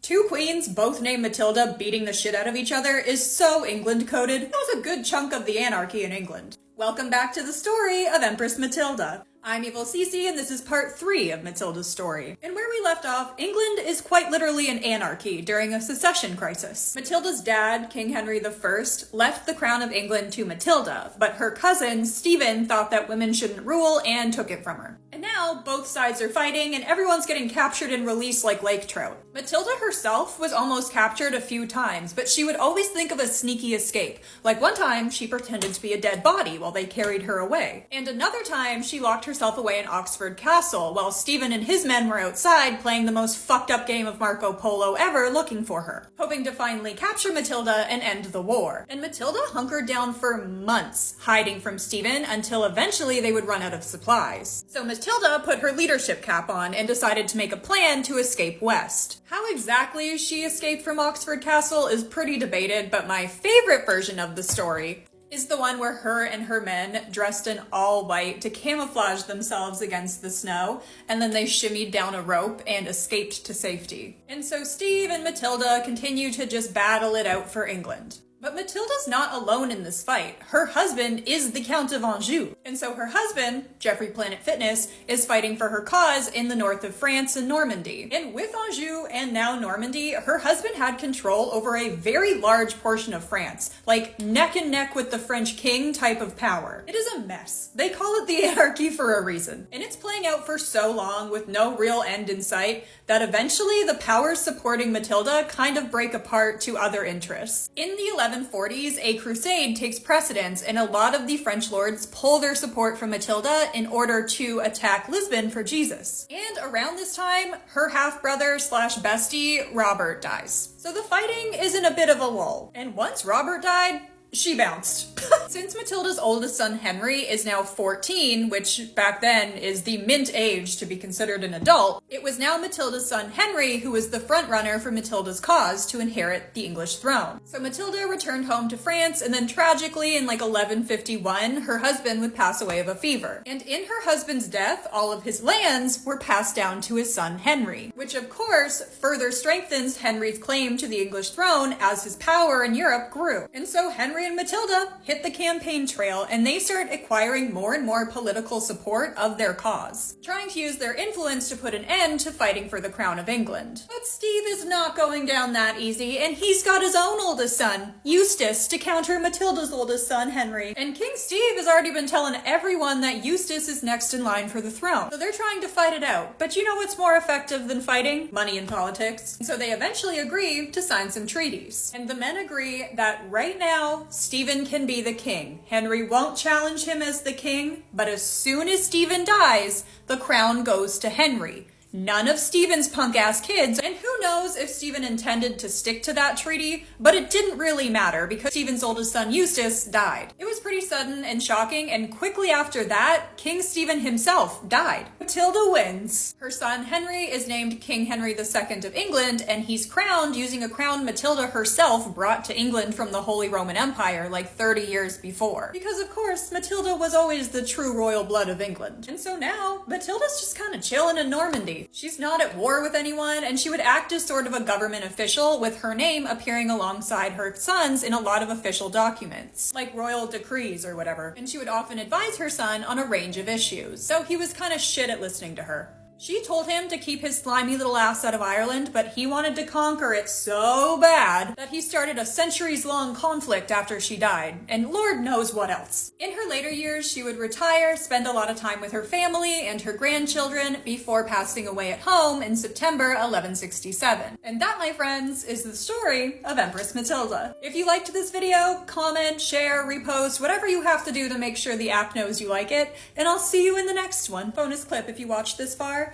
Two queens, both named Matilda, beating the shit out of each other is so England-coded. That was a good chunk of the anarchy in England. Welcome back to the story of Empress Matilda. I'm Evil Cece, and this is part 3 of Matilda's story. And where we left off, England is quite literally an anarchy during a succession crisis. Matilda's dad, King Henry I, left the crown of England to Matilda, but her cousin, Stephen, thought that women shouldn't rule and took it from her. And now, both sides are fighting, and everyone's getting captured and released like lake trout. Matilda herself was almost captured a few times, but she would always think of a sneaky escape. Like one time, she pretended to be a dead body while they carried her away. And another time, she locked herself away in Oxford Castle, while Stephen and his men were outside playing the most fucked up game of Marco Polo ever looking for her, hoping to finally capture Matilda and end the war. And Matilda hunkered down for months, hiding from Stephen until eventually they would run out of supplies. So Matilda put her leadership cap on and decided to make a plan to escape west. How exactly she escaped from Oxford Castle is pretty debated, but my favorite version of the story is the one where her and her men dressed in all white to camouflage themselves against the snow, and then they shimmied down a rope and escaped to safety. And so Steve and Matilda continue to just battle it out for England. But Matilda's not alone in this fight. Her husband is the Count of Anjou. And so her husband, Jeffrey Planet Fitness, is fighting for her cause in the north of France and Normandy. And with Anjou and now Normandy, her husband had control over a very large portion of France, like neck and neck with the French king type of power. It is a mess. They call it the anarchy for a reason. And it's playing out for so long with no real end in sight that eventually the powers supporting Matilda kind of break apart to other interests. In the 1140s, a crusade takes precedence, and a lot of the French lords pull their support from Matilda in order to attack Lisbon for Jesus. And around this time, her half-brother slash bestie, Robert, dies. So the fighting is in a bit of a lull. And once Robert died, she bounced. Since Matilda's oldest son Henry is now 14, which back then is the mint age to be considered an adult, it was now Matilda's son Henry who was the front runner for Matilda's cause to inherit the English throne. So Matilda returned home to France, and then tragically in 1151, her husband would pass away of a fever. And in her husband's death, all of his lands were passed down to his son Henry, which of course further strengthens Henry's claim to the English throne as his power in Europe grew. And so Henry and Matilda hit the campaign trail, and they start acquiring more and more political support of their cause, trying to use their influence to put an end to fighting for the crown of England. But Steve is not going down that easy, and he's got his own oldest son, Eustace, to counter Matilda's oldest son, Henry. And King Steve has already been telling everyone that Eustace is next in line for the throne. So they're trying to fight it out. But you know what's more effective than fighting? Money in politics. So they eventually agree to sign some treaties. And the men agree that right now, Stephen can be the king. Henry won't challenge him as the king, but as soon as Stephen dies, the crown goes to Henry. None of Stephen's punk-ass kids, and who knows if Stephen intended to stick to that treaty, but it didn't really matter because Stephen's oldest son Eustace died. It was pretty sudden and shocking, and quickly after that, King Stephen himself died. Matilda wins. Her son Henry is named King Henry II of England, and he's crowned using a crown Matilda herself brought to England from the Holy Roman Empire like 30 years before. Because of course, Matilda was always the true royal blood of England. And so now, Matilda's just kind of chilling in Normandy. She's not at war with anyone, and she would act as sort of a government official, with her name appearing alongside her son's in a lot of official documents, like royal decrees or whatever. And she would often advise her son on a range of issues, so he was kind of shit at listening to her. She told him to keep his slimy little ass out of Ireland, but he wanted to conquer it so bad that he started a centuries-long conflict after she died, and Lord knows what else. In her later years, she would retire, spend a lot of time with her family and her grandchildren before passing away at home in September 1167. And that, my friends, is the story of Empress Matilda. If you liked this video, comment, share, repost, whatever you have to do to make sure the app knows you like it, and I'll see you in the next one. Bonus clip if you watched this far.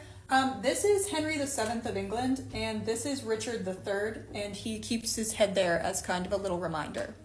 This is Henry VII of England, and this is Richard III, and he keeps his head there as kind of a little reminder.